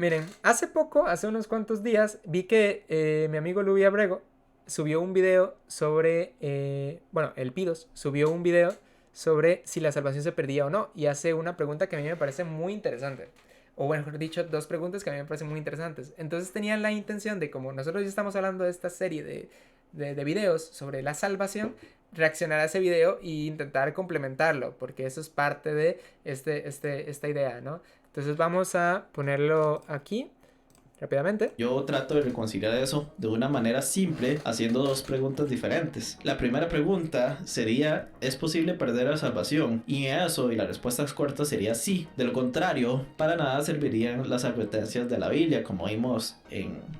Miren, hace poco, hace unos cuantos días, vi que mi amigo Luis Abrego subió un video sobre, bueno, el Pidos subió un video sobre si la salvación se perdía o no, y hace una pregunta que a mí me parece muy interesante. O bueno, mejor dicho, dos preguntas que a mí me parecen muy interesantes. Entonces tenía la intención de, como nosotros ya estamos hablando de esta serie de videos sobre la salvación, reaccionar a ese video e intentar complementarlo, porque eso es parte de esta idea, ¿no? Entonces vamos a ponerlo aquí rápidamente. Yo trato de reconciliar eso de una manera simple, haciendo dos preguntas diferentes. La primera pregunta sería, ¿es posible perder la salvación? Y eso, y la respuesta corta sería sí. De lo contrario, para nada servirían las advertencias de la Biblia, como vimos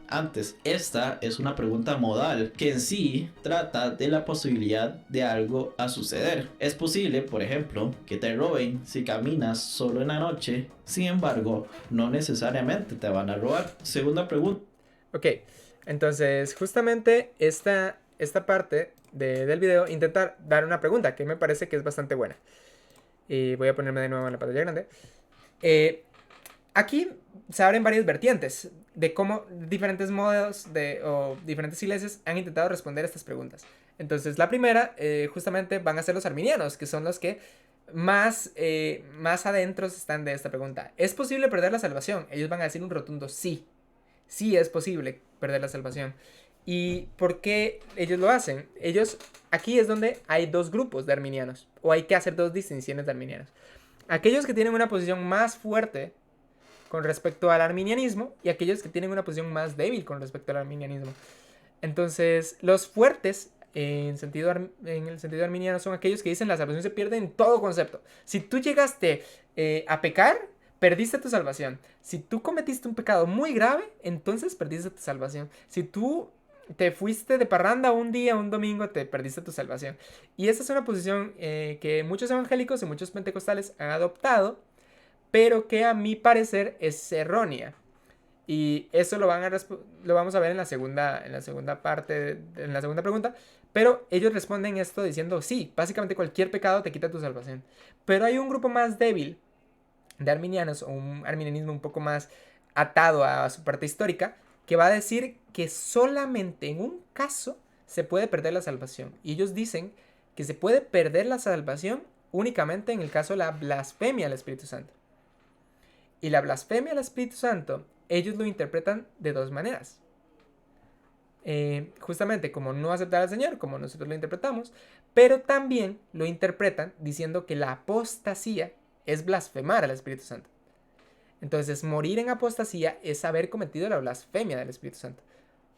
antes. Esta es una pregunta modal que en sí trata de la posibilidad de algo a suceder. Es posible, por ejemplo, que te roben si caminas solo en la noche. Sin embargo, no necesariamente te van a robar. Segunda pregunta. Ok, entonces justamente esta parte del video intenta dar una pregunta que me parece que es bastante buena. Y voy a ponerme de nuevo en la pantalla grande. Aquí se abren varias vertientes de cómo diferentes modos o diferentes iglesias han intentado responder a estas preguntas. Entonces la primera justamente van a ser los arminianos, que son los que más adentro están de esta pregunta. ¿Es posible perder la salvación? Ellos van a decir un rotundo sí. Sí es posible perder la salvación. ¿Y por qué ellos lo hacen? Aquí es donde hay dos grupos de arminianos, o hay que hacer dos distinciones de arminianos. Aquellos que tienen una posición más fuerte con respecto al arminianismo y aquellos que tienen una posición más débil con respecto al arminianismo. Entonces, los fuertes en el sentido arminiano son aquellos que dicen la salvación se pierde en todo concepto. Si tú llegaste a pecar, perdiste tu salvación. Si tú cometiste un pecado muy grave, entonces perdiste tu salvación. Si tú te fuiste de parranda un día, un domingo, te perdiste tu salvación. Y esa es una posición que muchos evangélicos y muchos pentecostales han adoptado, pero que a mi parecer es errónea. Y eso lo vamos a ver en la segunda parte, en la segunda pregunta. Pero ellos responden esto diciendo, sí, básicamente cualquier pecado te quita tu salvación. Pero hay un grupo más débil de arminianos, o un arminianismo un poco más atado a su parte histórica, que va a decir que solamente en un caso se puede perder la salvación. Y ellos dicen que se puede perder la salvación únicamente en el caso de la blasfemia al Espíritu Santo. Y la blasfemia al Espíritu Santo, ellos lo interpretan de dos maneras. Justamente como no aceptar al Señor, como nosotros lo interpretamos, pero también lo interpretan diciendo que la apostasía es blasfemar al Espíritu Santo. Entonces, morir en apostasía es haber cometido la blasfemia del Espíritu Santo.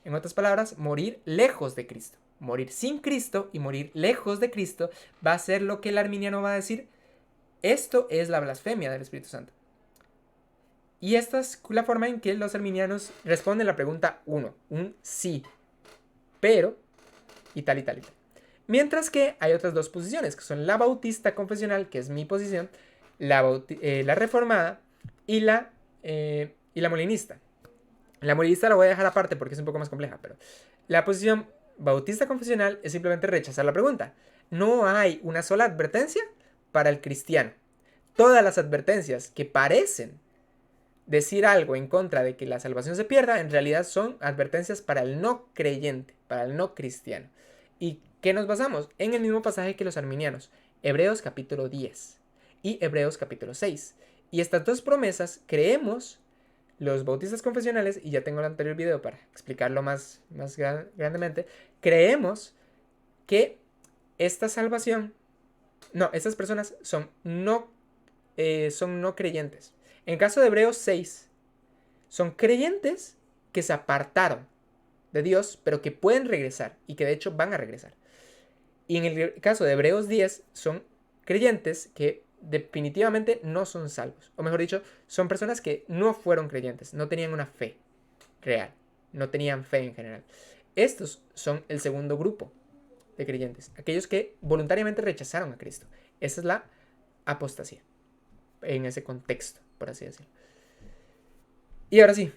En otras palabras, morir lejos de Cristo. Morir sin Cristo y morir lejos de Cristo va a ser lo que el arminiano va a decir. Esto es la blasfemia del Espíritu Santo. Y esta es la forma en que los arminianos responden la pregunta 1, un sí, pero y tal y tal y tal. Mientras que hay otras dos posiciones, que son la bautista confesional, que es mi posición, la reformada y la molinista. La molinista la voy a dejar aparte porque es un poco más compleja, pero la posición bautista confesional es simplemente rechazar la pregunta. No hay una sola advertencia para el cristiano. Todas las advertencias que parecen decir algo en contra de que la salvación se pierda, en realidad son advertencias para el no creyente, para el no cristiano. ¿Y qué nos basamos? En el mismo pasaje que los arminianos, Hebreos capítulo 10 y Hebreos capítulo 6. Y estas dos promesas creemos los bautistas confesionales, y ya tengo el anterior video para explicarlo más grandemente, creemos que esta salvación, no, estas personas son no creyentes. En el caso de Hebreos 6, son creyentes que se apartaron de Dios, pero que pueden regresar y que de hecho van a regresar. Y en el caso de Hebreos 10, son creyentes que definitivamente no son salvos. O mejor dicho, son personas que no fueron creyentes, no tenían una fe real, no tenían fe en general. Estos son el segundo grupo de creyentes, aquellos que voluntariamente rechazaron a Cristo. Esa es la apostasía en ese contexto, por así decirlo. Y ahora sí,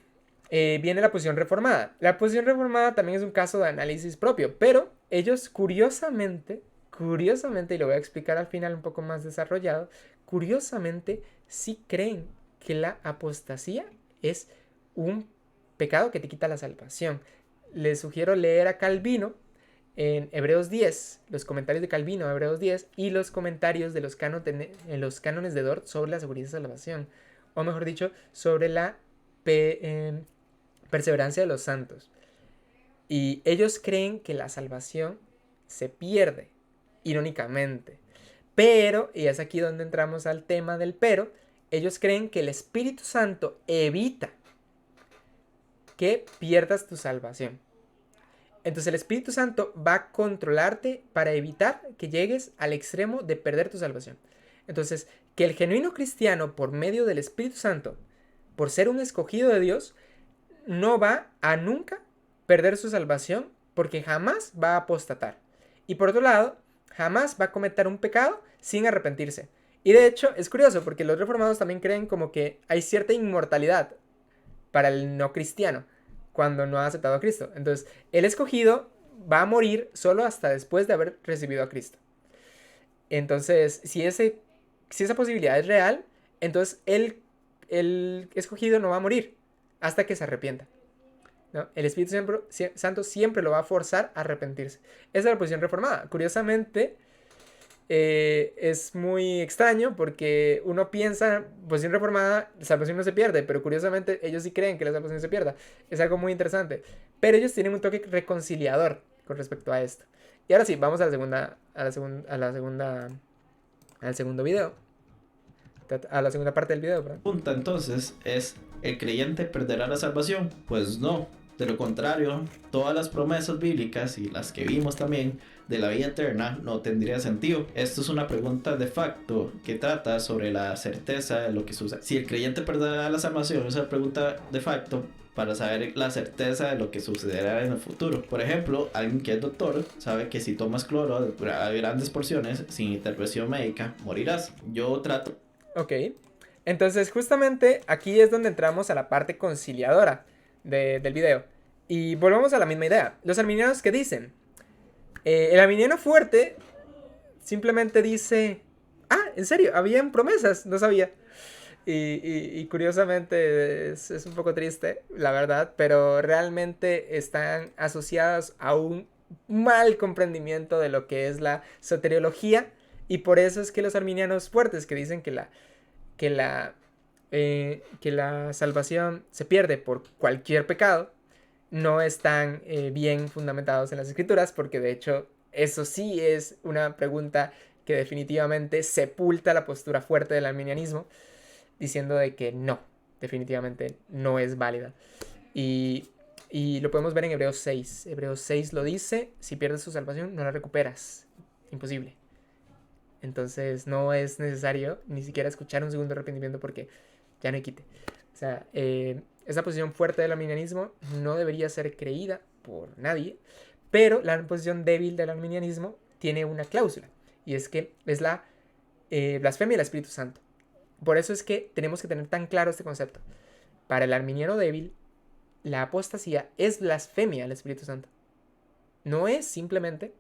viene la posición reformada. La posición reformada también es un caso de análisis propio, pero ellos curiosamente, y lo voy a explicar al final un poco más desarrollado, curiosamente sí creen que la apostasía es un pecado que te quita la salvación. Les sugiero leer a Calvino en Hebreos 10, los comentarios de Calvino, Hebreos 10, y los comentarios de los cánones de Dort sobre la seguridad de salvación, o mejor dicho, sobre la perseverancia de los santos. Y ellos creen que la salvación se pierde, irónicamente. Pero, y es aquí donde entramos al tema del pero, ellos creen que el Espíritu Santo evita que pierdas tu salvación. Entonces el Espíritu Santo va a controlarte para evitar que llegues al extremo de perder tu salvación. Entonces, que el genuino cristiano, por medio del Espíritu Santo, por ser un escogido de Dios, no va a nunca perder su salvación, porque jamás va a apostatar. Y por otro lado, jamás va a cometer un pecado sin arrepentirse. Y de hecho, es curioso, porque los reformados también creen como que hay cierta inmortalidad para el no cristiano cuando no ha aceptado a Cristo. Entonces, el escogido va a morir solo hasta después de haber recibido a Cristo. Entonces, si esa posibilidad es real, entonces el escogido no va a morir hasta que se arrepienta, ¿no? El Espíritu Santo siempre lo va a forzar a arrepentirse. Esa es la posición reformada. Curiosamente, es muy extraño porque uno piensa, posición reformada, la salvación no se pierde, pero curiosamente ellos sí creen que la salvación se pierda. Es algo muy interesante. Pero ellos tienen un toque reconciliador con respecto a esto. Y ahora sí, vamos al segundo video. A la segunda parte del video, perdón. Pregunta entonces es, ¿el creyente perderá la salvación? Pues no. De lo contrario, todas las promesas bíblicas y las que vimos también de la vida eterna no tendría sentido. Esto es una pregunta de facto que trata sobre la certeza de lo que sucede. Si el creyente perderá la salvación, es una pregunta de facto para saber la certeza de lo que sucederá en el futuro. Por ejemplo, alguien que es doctor sabe que si tomas cloro a grandes porciones sin intervención médica, morirás. Yo trato... Ok, entonces justamente aquí es donde entramos a la parte conciliadora del video. Y volvemos a la misma idea. Los arminianos, ¿qué dicen? El arminiano fuerte simplemente dice, en serio, habían promesas, no sabía. Y curiosamente es un poco triste, la verdad, pero realmente están asociadas a un mal comprendimiento de lo que es la soteriología. Y por eso es que los arminianos fuertes que dicen que la salvación se pierde por cualquier pecado, no están bien fundamentados en las escrituras, porque de hecho eso sí es una pregunta que definitivamente sepulta la postura fuerte del arminianismo, diciendo de que no, definitivamente no es válida. Y lo podemos ver en Hebreos 6. Hebreos 6 lo dice, si pierdes tu salvación no la recuperas, imposible. Entonces no es necesario ni siquiera escuchar un segundo arrepentimiento porque ya no hay quite. O sea, esa posición fuerte del arminianismo no debería ser creída por nadie, pero la posición débil del arminianismo tiene una cláusula, y es que es la blasfemia del Espíritu Santo. Por eso es que tenemos que tener tan claro este concepto. Para el arminiano débil, la apostasía es blasfemia al Espíritu Santo. No es simplemente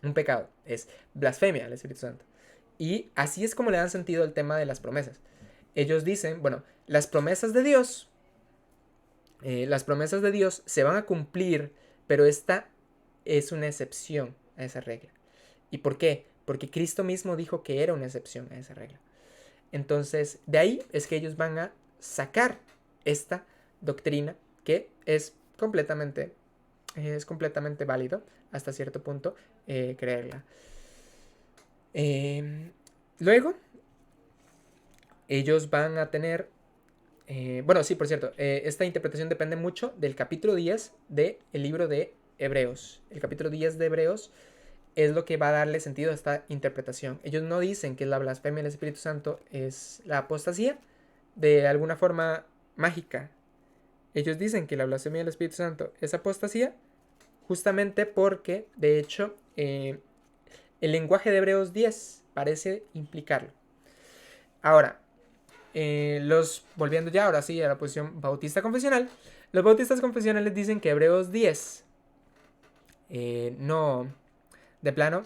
un pecado, es blasfemia al Espíritu Santo. Y así es como le dan sentido al tema de las promesas. Ellos dicen, bueno, las promesas de Dios se van a cumplir, pero esta es una excepción a esa regla. ¿Y por qué? Porque Cristo mismo dijo que era una excepción a esa regla. Entonces, de ahí es que ellos van a sacar esta doctrina que es completamente válido hasta cierto punto creerla. Luego, ellos van a tener... bueno, sí, por cierto, esta interpretación depende mucho del capítulo 10 del libro de Hebreos. El capítulo 10 de Hebreos es lo que va a darle sentido a esta interpretación. Ellos no dicen que la blasfemia del Espíritu Santo es la apostasía de alguna forma mágica. Ellos dicen que la blasfemia del Espíritu Santo es apostasía justamente porque, de hecho, el lenguaje de Hebreos 10 parece implicarlo. Ahora, volviendo ya ahora sí a la posición bautista confesional, los bautistas confesionales dicen que Hebreos 10 de plano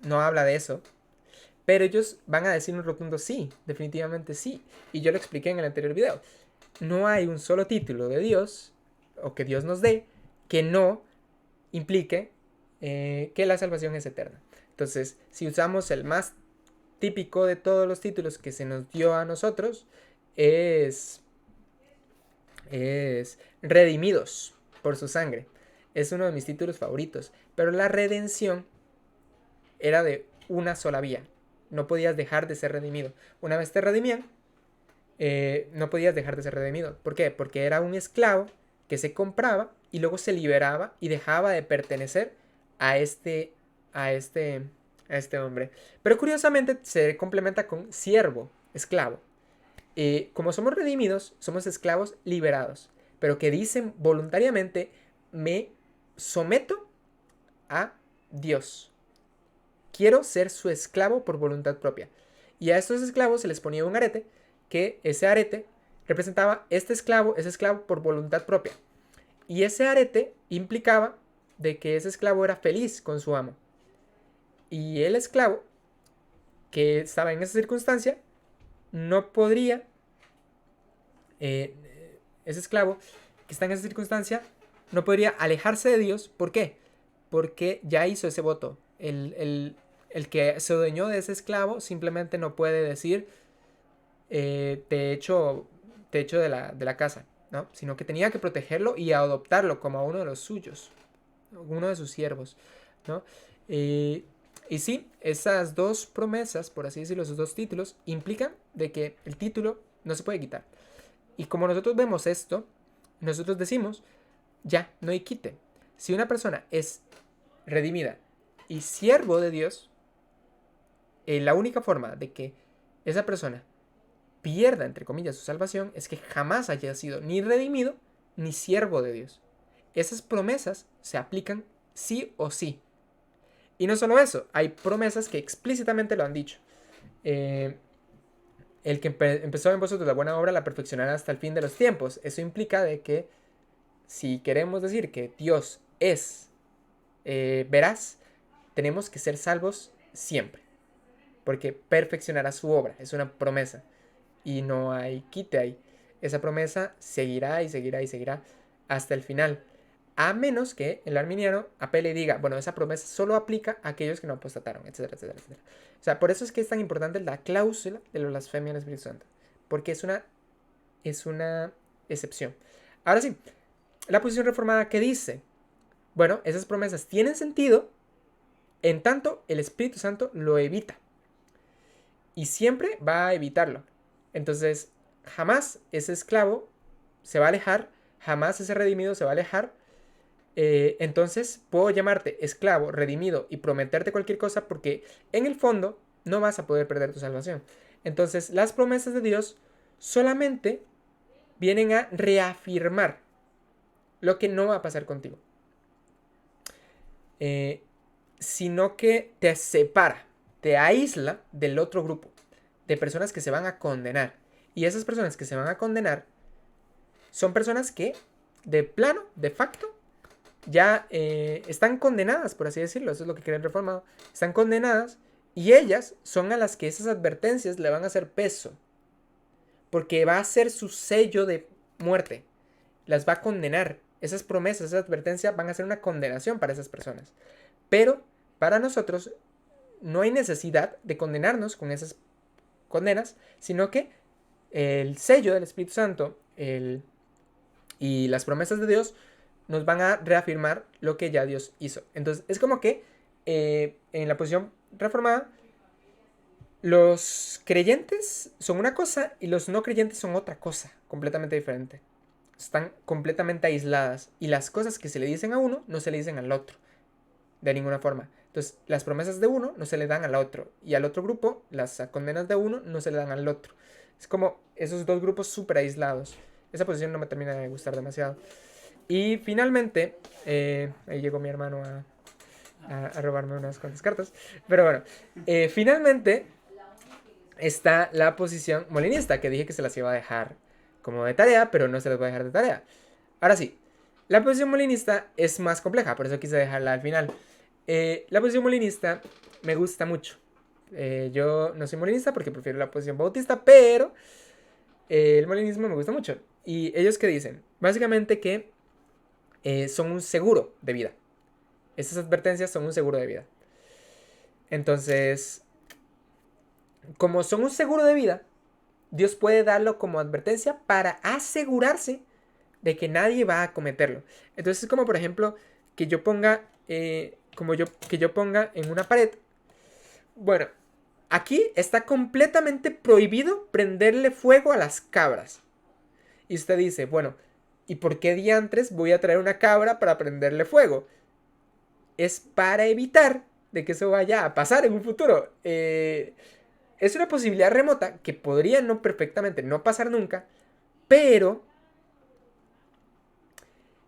no habla de eso, pero ellos van a decir un rotundo sí, definitivamente sí, y yo lo expliqué en el anterior video. no hay un solo título de Dios, o que Dios nos dé, que no implique que la salvación es eterna. Entonces, si usamos el más típico de todos los títulos que se nos dio a nosotros, es redimidos por su sangre. Es uno de mis títulos favoritos. Pero la redención era de una sola vía. No podías dejar de ser redimido. Una vez te redimían, no podías dejar de ser redimido. ¿Por qué? Porque era un esclavo que se compraba y luego se liberaba y dejaba de pertenecer a este hombre. Pero curiosamente se complementa con siervo, esclavo. Como somos redimidos, somos esclavos liberados, pero que dicen voluntariamente, me someto a Dios. Quiero ser su esclavo por voluntad propia. Y a estos esclavos se les ponía un arete, que ese arete representaba este esclavo es esclavo por voluntad propia. Y ese arete implicaba de que ese esclavo era feliz con su amo. Y el esclavo que estaba en esa circunstancia no podría, ese esclavo que está en esa circunstancia no podría alejarse de Dios. ¿Por qué? Porque ya hizo ese voto. El que se adueñó de ese esclavo simplemente no puede decir, te echo de la casa, ¿no? Sino que tenía que protegerlo y adoptarlo como a uno de los suyos, uno de sus siervos, ¿no? Y sí, esas dos promesas, por así decirlo, esos dos títulos, implican de que el título no se puede quitar. Y como nosotros vemos esto, nosotros decimos, ya, no hay quite. Si una persona es redimida y siervo de Dios, la única forma de que esa persona pierda, entre comillas, su salvación es que jamás haya sido ni redimido ni siervo de Dios. Esas promesas se aplican sí o sí. Y no solo eso, hay promesas que explícitamente lo han dicho. El que empezó en vosotros la buena obra la perfeccionará hasta el fin de los tiempos. Eso implica de que si queremos decir que Dios es veraz, tenemos que ser salvos siempre. Porque perfeccionará su obra, es una promesa. Y no hay quite ahí. Esa promesa seguirá y seguirá y seguirá hasta el final. A menos que el arminiano apele y diga, bueno, esa promesa solo aplica a aquellos que no apostataron, etcétera, etcétera, etcétera. O sea, por eso es que es tan importante la cláusula de la blasfemia del Espíritu Santo. Porque es una excepción. Ahora sí, la posición reformada que dice, bueno, esas promesas tienen sentido en tanto el Espíritu Santo lo evita. Y siempre va a evitarlo. Entonces, jamás ese esclavo se va a alejar, jamás ese redimido se va a alejar. Entonces puedo llamarte esclavo, redimido y prometerte cualquier cosa porque en el fondo no vas a poder perder tu salvación. Entonces las promesas de Dios solamente vienen a reafirmar lo que no va a pasar contigo, sino que te separa, te aísla del otro grupo de personas que se van a condenar. Y esas personas que se van a condenar son personas que de plano, de facto, ya están condenadas, por así decirlo. Eso es lo que cree el reformado. Están condenadas y ellas son a las que esas advertencias le van a hacer peso. Porque va a ser su sello de muerte. Las va a condenar. Esas promesas, esas advertencias van a ser una condenación para esas personas. Pero para nosotros no hay necesidad de condenarnos con esas condenas, sino que el sello del Espíritu Santo y las promesas de Dios nos van a reafirmar lo que ya Dios hizo. Entonces es como que en la posición reformada los creyentes son una cosa y los no creyentes son otra cosa completamente diferente. Están completamente aisladas y las cosas que se le dicen a uno no se le dicen al otro de ninguna forma. Entonces las promesas de uno no se le dan al otro y al otro grupo las condenas de uno no se le dan al otro. Es como esos dos grupos súper aislados. Esa posición no me termina de gustar demasiado. Y finalmente, ahí llegó mi hermano a robarme unas cuantas cartas. Pero bueno, finalmente está la posición molinista, que dije que se las iba a dejar como de tarea, pero no se las voy a dejar de tarea. Ahora sí, la posición molinista es más compleja, por eso quise dejarla al final. La posición molinista me gusta mucho. Yo no soy molinista porque prefiero la posición bautista, pero el molinismo me gusta mucho. ¿Y ellos qué dicen? Básicamente que son un seguro de vida. Estas advertencias son un seguro de vida. Entonces, como son un seguro de vida, Dios puede darlo como advertencia para asegurarse de que nadie va a cometerlo. Entonces es como, por ejemplo, que yo ponga, que yo ponga en una pared. Bueno, aquí está completamente prohibido prenderle fuego a las cabras. Y usted dice, bueno, ¿y por qué diantres voy a traer una cabra para prenderle fuego? Es para evitar de que eso vaya a pasar en un futuro. Es una posibilidad remota que podría no perfectamente no pasar nunca, pero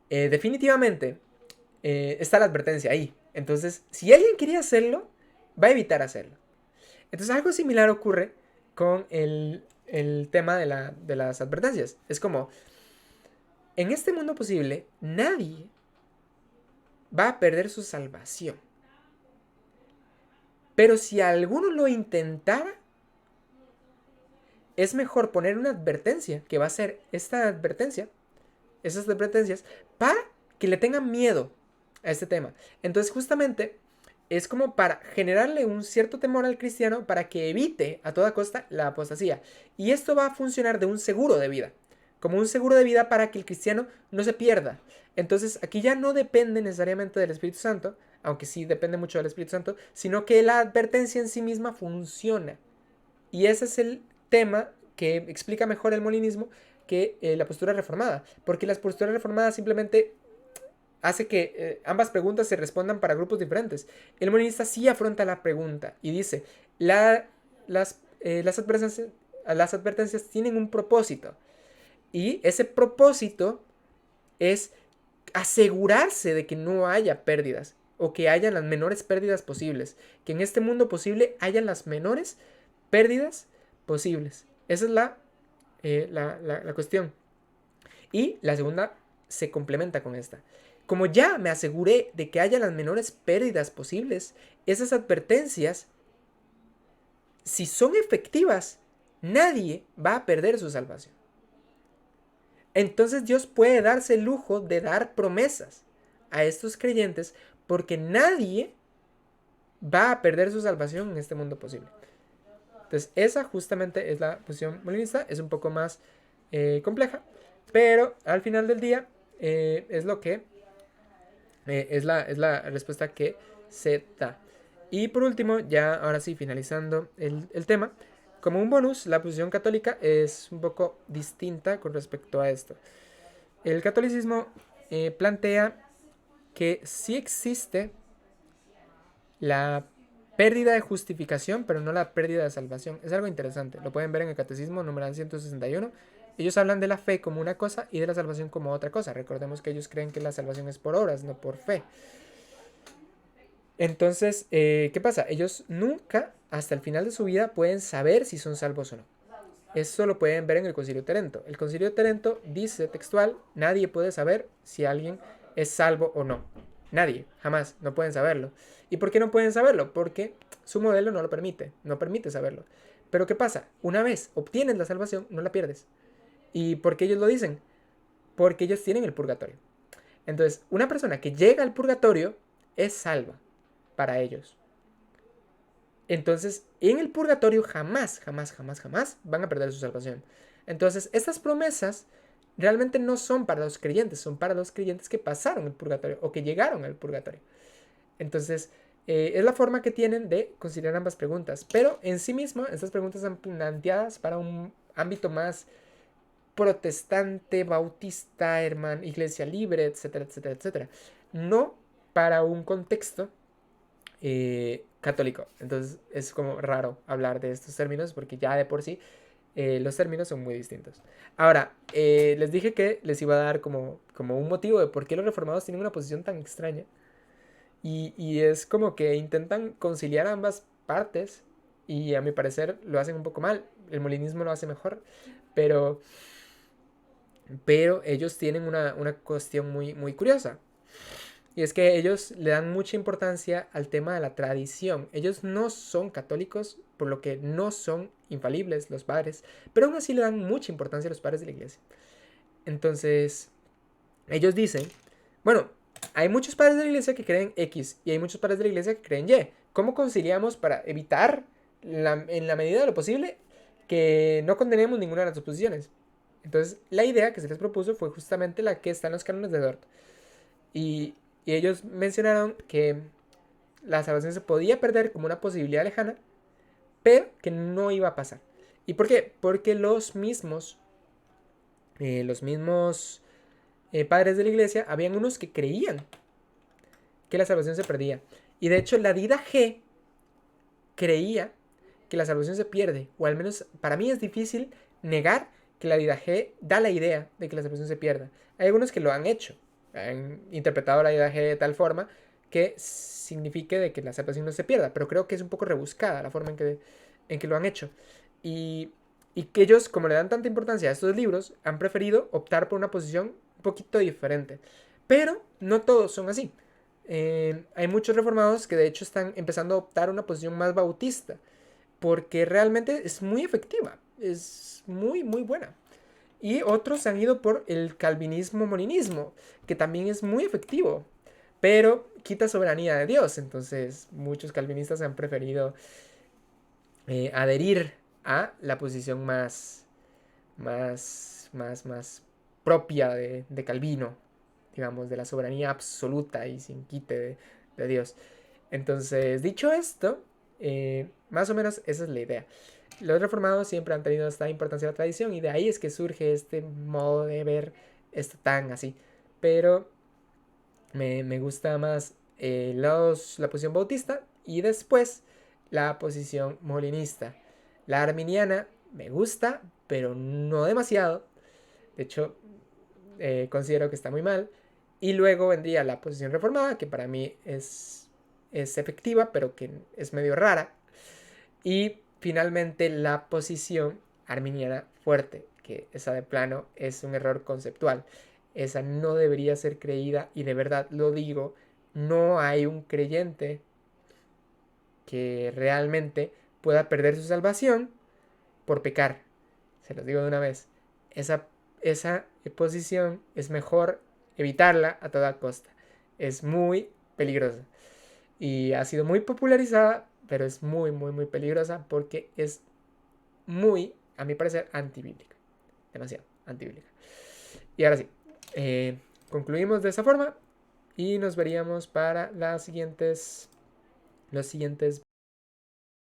definitivamente está la advertencia ahí. Entonces, si alguien quería hacerlo, va a evitar hacerlo. Entonces, algo similar ocurre con el tema de las advertencias. Es como, en este mundo posible, nadie va a perder su salvación. Pero si alguno lo intentara, es mejor poner una advertencia, que va a ser esta advertencia, esas advertencias, para que le tengan miedo a este tema. Entonces, justamente, es como para generarle un cierto temor al cristiano para que evite a toda costa la apostasía. Y esto va a funcionar de un seguro de vida, como un seguro de vida para que el cristiano no se pierda. Entonces, aquí ya no depende necesariamente del Espíritu Santo, aunque sí depende mucho del Espíritu Santo, sino que la advertencia en sí misma funciona. Y ese es el tema que explica mejor el molinismo que la postura reformada, porque las posturas reformadas simplemente hace que ambas preguntas se respondan para grupos diferentes. El molinista sí afronta la pregunta y dice, las advertencias tienen un propósito, y ese propósito es asegurarse de que no haya pérdidas, o que hayan las menores pérdidas posibles, que en este mundo posible hayan las menores pérdidas posibles. Esa es la cuestión. Y la segunda se complementa con esta. Como ya me aseguré de que haya las menores pérdidas posibles, esas advertencias, si son efectivas, nadie va a perder su salvación. Entonces Dios puede darse el lujo de dar promesas a estos creyentes porque nadie va a perder su salvación en este mundo posible. Entonces esa justamente es la posición molinista, es un poco más compleja, pero al final del día es lo que es la respuesta que se da. Y por último, ya ahora sí finalizando el tema, como un bonus, la posición católica es un poco distinta con respecto a esto. El catolicismo plantea que sí existe la pérdida de justificación, pero no la pérdida de salvación. Es algo interesante. Lo pueden ver en el Catecismo número 161. Ellos hablan de la fe como una cosa y de la salvación como otra cosa. Recordemos que ellos creen que la salvación es por obras, no por fe. Entonces, ¿qué pasa? Ellos nunca, hasta el final de su vida, pueden saber si son salvos o no. Eso lo pueden ver en el Concilio de Trento. El Concilio de Trento dice textual, nadie puede saber si alguien es salvo o no. Nadie, jamás, no pueden saberlo. ¿Y por qué no pueden saberlo? Porque su modelo no lo permite, no permite saberlo. Pero ¿qué pasa? Una vez obtienes la salvación, no la pierdes. ¿Y por qué ellos lo dicen? Porque ellos tienen el purgatorio. Entonces, una persona que llega al purgatorio es salva para ellos. Entonces, en el purgatorio jamás van a perder su salvación. Entonces, estas promesas realmente no son para los creyentes, son para los creyentes que pasaron el purgatorio o que llegaron al purgatorio. Entonces, es la forma que tienen de considerar ambas preguntas. Pero en sí mismo, estas preguntas son planteadas para un ámbito más protestante, bautista, iglesia libre, etcétera, etcétera, etcétera. No para un contexto católico. Entonces es como raro hablar de estos términos porque ya de por sí los términos son muy distintos. Ahora, les dije que les iba a dar como un motivo de por qué los reformados tienen una posición tan extraña. Y es como que intentan conciliar ambas partes y a mi parecer lo hacen un poco mal. El molinismo lo hace mejor, pero ellos tienen una cuestión muy curiosa. Y es que ellos le dan mucha importancia al tema de la tradición. Ellos no son católicos, por lo que no son infalibles los padres, pero aún así le dan mucha importancia a los padres de la iglesia. Entonces, ellos dicen, bueno, hay muchos padres de la iglesia que creen X y hay muchos padres de la iglesia que creen Y. ¿Cómo conciliamos para evitar, en la medida de lo posible, que no condenemos ninguna de las dos posiciones? Entonces, la idea que se les propuso fue justamente la que está en los cánones de Dort. Y, y ellos mencionaron que la salvación se podía perder como una posibilidad lejana, pero que no iba a pasar. ¿Y por qué? Porque los mismos padres de la iglesia, habían unos que creían que la salvación se perdía. Y de hecho, la Dida G creía que la salvación se pierde. O al menos para mí es difícil negar que la Dida G da la idea de que la salvación se pierda. Hay algunos que lo han hecho. Han interpretado la Dida G de tal forma que signifique de que la salvación no se pierda. Pero creo que es un poco rebuscada la forma en que lo han hecho. Y, y que ellos, como le dan tanta importancia a estos libros, han preferido optar por una posición un poquito diferente. Pero no todos son así. Hay muchos reformados que de hecho están empezando a optar una posición más bautista, porque realmente es muy efectiva, es muy, muy buena. Y otros han ido por el calvinismo-molinismo, que también es muy efectivo, pero quita soberanía de Dios. Entonces muchos calvinistas han preferido adherir a la posición más propia de Calvino, digamos, de la soberanía absoluta y sin quite de Dios. Entonces, dicho esto, más o menos esa es la idea. Los reformados siempre han tenido esta importancia de la tradición y de ahí es que surge este modo de ver esto tan así. Pero me gusta más la posición bautista y después la posición molinista. La arminiana me gusta, pero no demasiado. De hecho, considero que está muy mal. Y luego vendría la posición reformada, que para mí es efectiva, pero que es medio rara. Y finalmente la posición arminiana fuerte, que esa de plano es un error conceptual. Esa no debería ser creída y de verdad lo digo, no hay un creyente que realmente pueda perder su salvación por pecar. Se los digo de una vez. Esa posición es mejor evitarla a toda costa. Es muy peligrosa. Y ha sido muy popularizada, pero es muy, muy, muy peligrosa porque es muy, a mi parecer, antibíblica. Demasiado antibíblica. Y ahora sí, concluimos de esa forma y nos veríamos para los siguientes